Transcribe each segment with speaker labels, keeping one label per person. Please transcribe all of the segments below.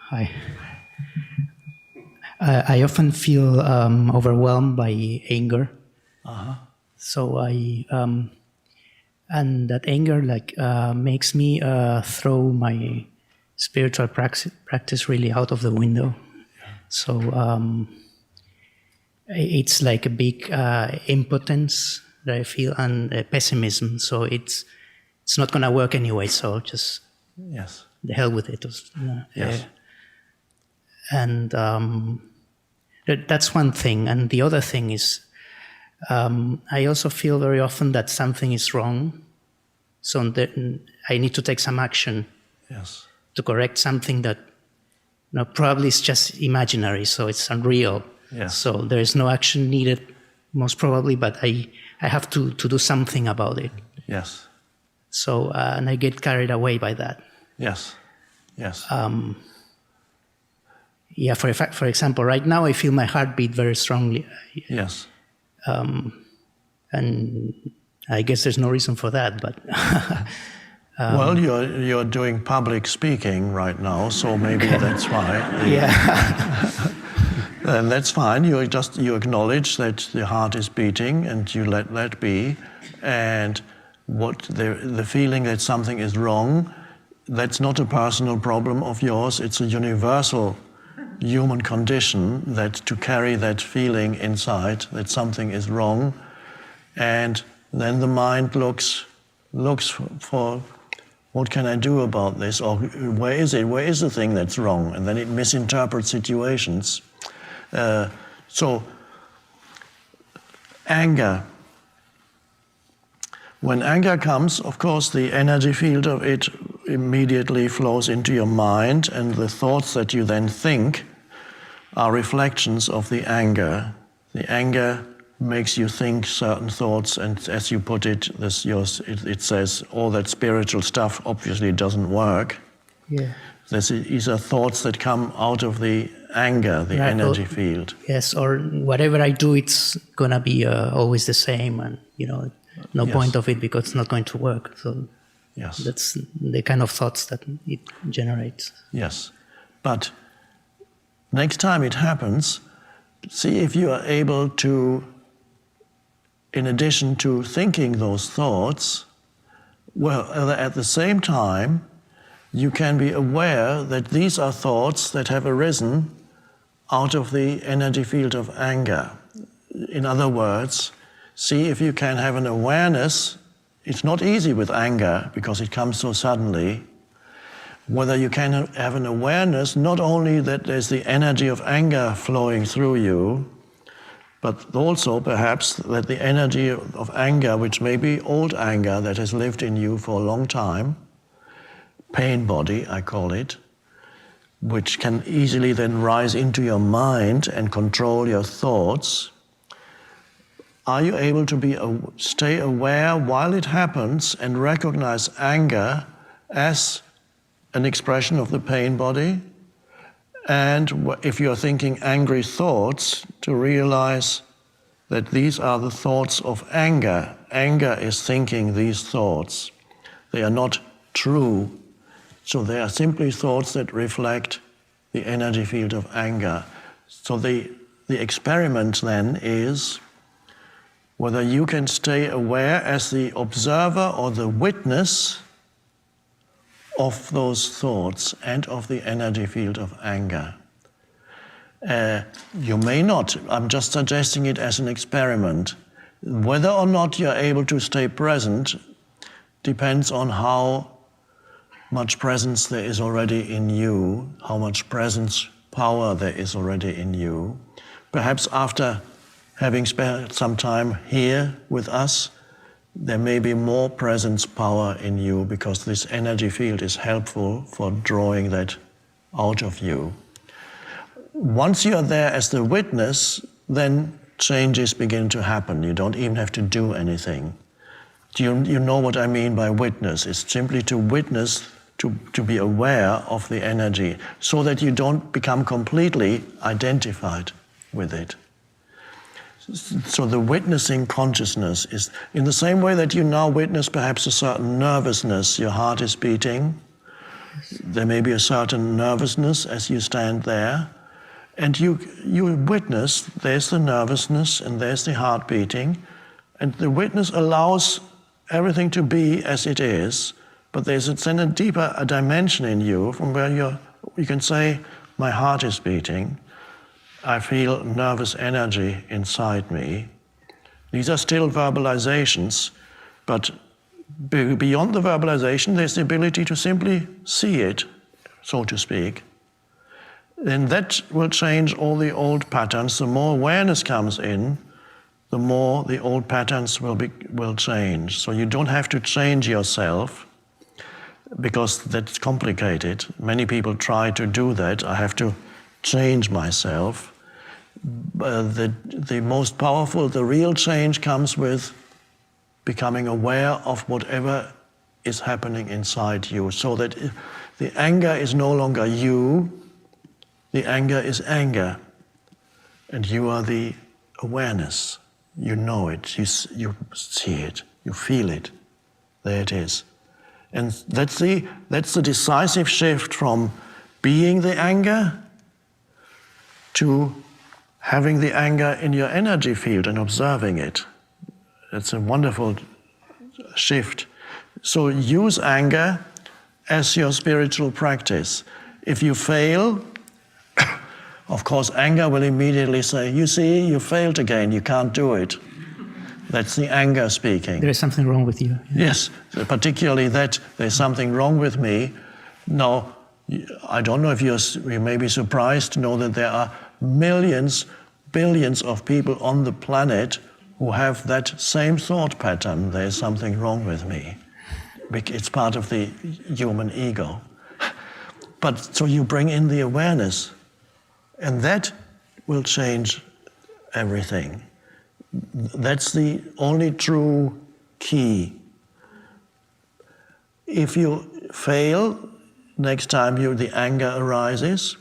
Speaker 1: Hi. I often feel overwhelmed by anger. So and that anger makes me throw my spiritual practice really out of the window. So it's like a big impotence that I feel, and pessimism. So it's not going to work anyway. So just the hell with it. And that's one thing. And the other thing is, I also feel very often that something is wrong. So I need to take some action to correct something that probably is just imaginary. So it's unreal. So there is no action needed, most probably, but I have to do something about it. So, and I get carried away by that. For example, right now I feel my heart beat very strongly. And I guess there's no reason for that, but...
Speaker 2: well, you're doing public speaking right now, so maybe that's why. And that's fine. You acknowledge that the heart is beating, and you let that be. And what the feeling that something is wrong, that's not a personal problem of yours. It's a universal human condition that to carry that feeling inside that something is wrong, and then the mind looks for what can I do about this, or where is the thing that's wrong, and then it misinterprets situations. So anger, when anger comes, of course the energy field of it immediately flows into your mind, and the thoughts that you then think are reflections of the anger. The anger makes you think certain thoughts, and as you put it, it says all that spiritual stuff obviously doesn't work. These are thoughts that come out of the anger, the energy field.
Speaker 1: Yes, or whatever I do, it's gonna be always the same, and no point of it because it's not going to work. So that's the kind of thoughts that it generates.
Speaker 2: But next time it happens, see if you are able to, in addition to thinking those thoughts, at the same time, you can be aware that these are thoughts that have arisen out of the energy field of anger. In other words, see if you can have an awareness. It's not easy with anger because it comes so suddenly. Whether you can have an awareness not only that there's the energy of anger flowing through you, but also perhaps that the energy of anger, which may be old anger that has lived in you for a long time, pain body, I call it, which can easily then rise into your mind and control your thoughts. Are you able to stay aware while it happens and recognize anger as an expression of the pain body? And if you're thinking angry thoughts, to realize that these are the thoughts of anger. Anger is thinking these thoughts. They are not true. So they are simply thoughts that reflect the energy field of anger. So the experiment then is whether you can stay aware as the observer or the witness of those thoughts and of the energy field of anger. You may not. I'm just suggesting it as an experiment. Whether or not you're able to stay present depends on how much presence there is already in you, how much presence power there is already in you. Perhaps after having spent some time here with us, there may be more presence power in you because this energy field is helpful for drawing that out of you. Once you're there as the witness, then changes begin to happen. You don't even have to do anything. You know what I mean by witness. It's simply to witness, to be aware of the energy so that you don't become completely identified with it. So the witnessing consciousness is in the same way that you now witness perhaps a certain nervousness, your heart is beating, There may be a certain nervousness as you stand there, and you witness there's the nervousness and there's the heart beating, and the witness allows everything to be as it is, but there's then a deeper dimension in you from where you can say, my heart is beating, I feel nervous energy inside me. These are still verbalizations, but beyond the verbalization, there's the ability to simply see it, so to speak. Then that will change all the old patterns. The more awareness comes in, the more the old patterns will change. So you don't have to change yourself, because that's complicated. Many people try to do that. I have to change myself. The most powerful, the real change comes with becoming aware of whatever is happening inside you, so that the anger is no longer you, the anger is anger, and you are the awareness. You know it, you see it, you feel it, there it is. And that's the decisive shift from being the anger to having the anger in your energy field and observing it. It's a wonderful shift. So use anger as your spiritual practice. If you fail, of course, anger will immediately say, you see, you failed again, you can't do it. That's the anger speaking.
Speaker 1: There is something wrong with you.
Speaker 2: Yes, particularly that there's something wrong with me. Now, I don't know if you may be surprised to know that there are millions, billions of people on the planet who have that same thought pattern. There's something wrong with me. It's part of the human ego. But so you bring in the awareness, and that will change everything. That's the only true key. If you fail, next time the anger arises,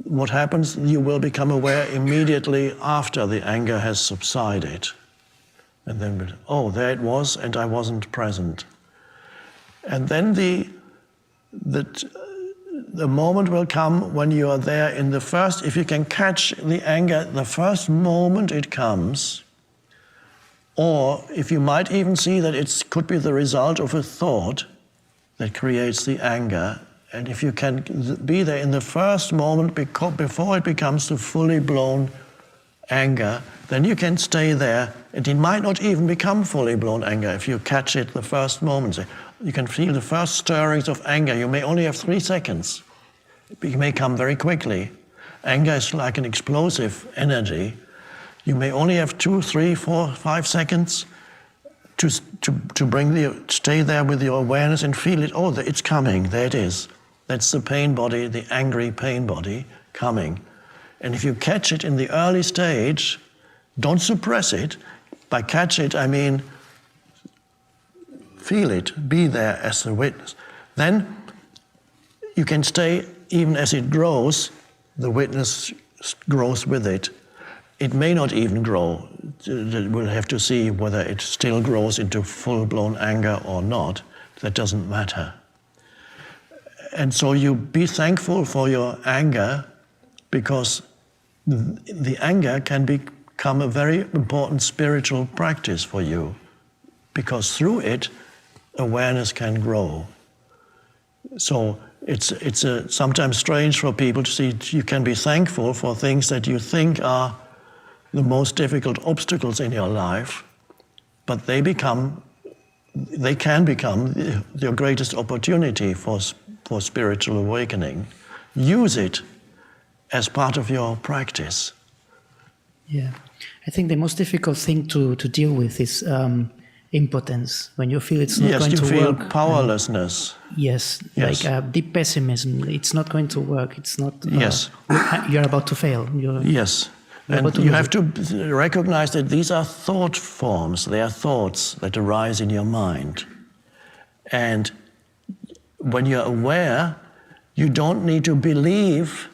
Speaker 2: what happens, you will become aware immediately after the anger has subsided. And then, oh, there it was, and I wasn't present. And then the moment will come when you are there in the first, if you can catch the anger the first moment it comes, or if you might even see that it could be the result of a thought that creates the anger, and if you can be there in the first moment before it becomes the fully blown anger, then you can stay there, and it might not even become fully blown anger if you catch it the first moment. You can feel the first stirrings of anger. You may only have 3 seconds. It may come very quickly. Anger is like an explosive energy. You may only have 2, 3, 4, 5 seconds to stay there with your awareness and feel it. Oh, it's coming. There it is. That's the pain body, the angry pain body coming. And if you catch it in the early stage, don't suppress it. By catch it, I mean feel it, be there as a witness. Then you can stay, even as it grows, the witness grows with it. It may not even grow. We'll have to see whether it still grows into full-blown anger or not. That doesn't matter. And so you be thankful for your anger, because the anger can become a very important spiritual practice for you, because through it, awareness can grow. So it's sometimes strange for people to see you can be thankful for things that you think are the most difficult obstacles in your life, but they can become your greatest opportunity for spiritual awakening. Use it as part of your practice.
Speaker 1: Yeah, I think the most difficult thing to deal with is impotence, when you feel it's not going to work.
Speaker 2: Yes, you feel powerlessness.
Speaker 1: Yes, like deep pessimism. It's not going to work. It's not.
Speaker 2: Yes.
Speaker 1: You're about to fail.
Speaker 2: Yes. And you have to recognize that these are thought forms. They are thoughts that arise in your mind. And when you're aware, you don't need to believe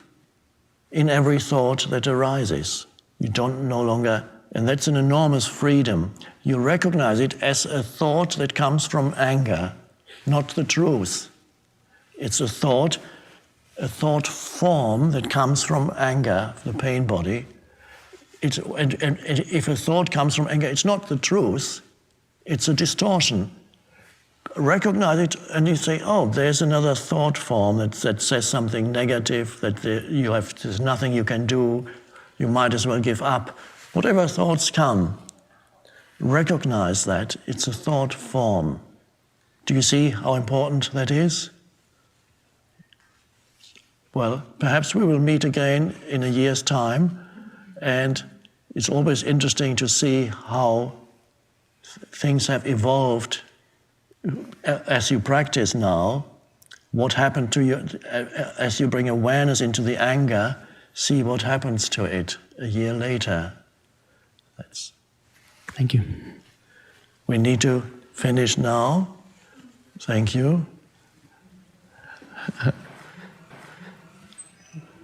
Speaker 2: in every thought that arises. You don't no longer, and that's an enormous freedom. You recognize it as a thought that comes from anger, not the truth. It's a thought form that comes from anger, the pain body. And if a thought comes from anger, it's not the truth, it's a distortion. Recognize it and you say, oh, there's another thought form that says something negative, that there's nothing you can do, you might as well give up. Whatever thoughts come, recognize that it's a thought form. Do you see how important that is? Well, perhaps we will meet again in a year's time, and it's always interesting to see how things have evolved as you practice now. What happened to you as you bring awareness into the anger, see what happens to it a year later.
Speaker 1: Thank you.
Speaker 2: We need to finish now. Thank you.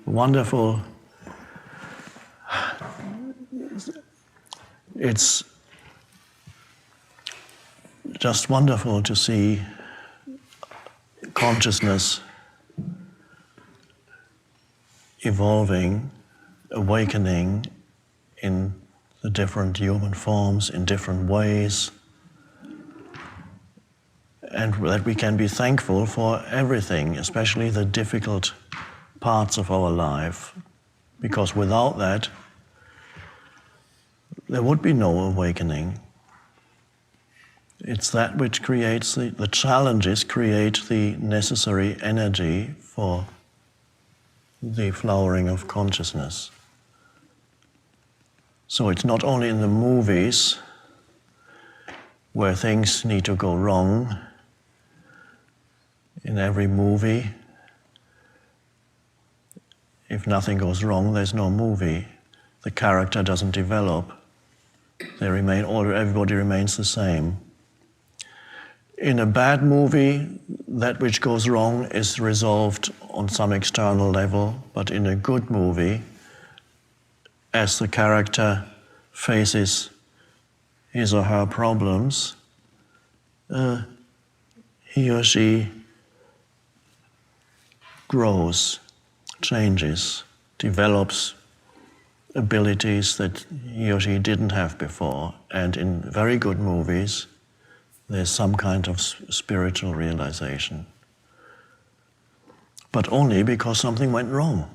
Speaker 2: Wonderful. It's just wonderful to see consciousness evolving, awakening in the different human forms in different ways, and that we can be thankful for everything, especially the difficult parts of our life, because without that, there would be no awakening. It's that which creates the challenges create the necessary energy for the flowering of consciousness. So it's not only in the movies where things need to go wrong. In every movie, if nothing goes wrong, there's no movie. The character doesn't develop. Everybody remains the same. In a bad movie, that which goes wrong is resolved on some external level, but in a good movie, as the character faces his or her problems, he or she grows, changes, develops abilities that he or she didn't have before. And in very good movies, there's some kind of spiritual realization. But only because something went wrong.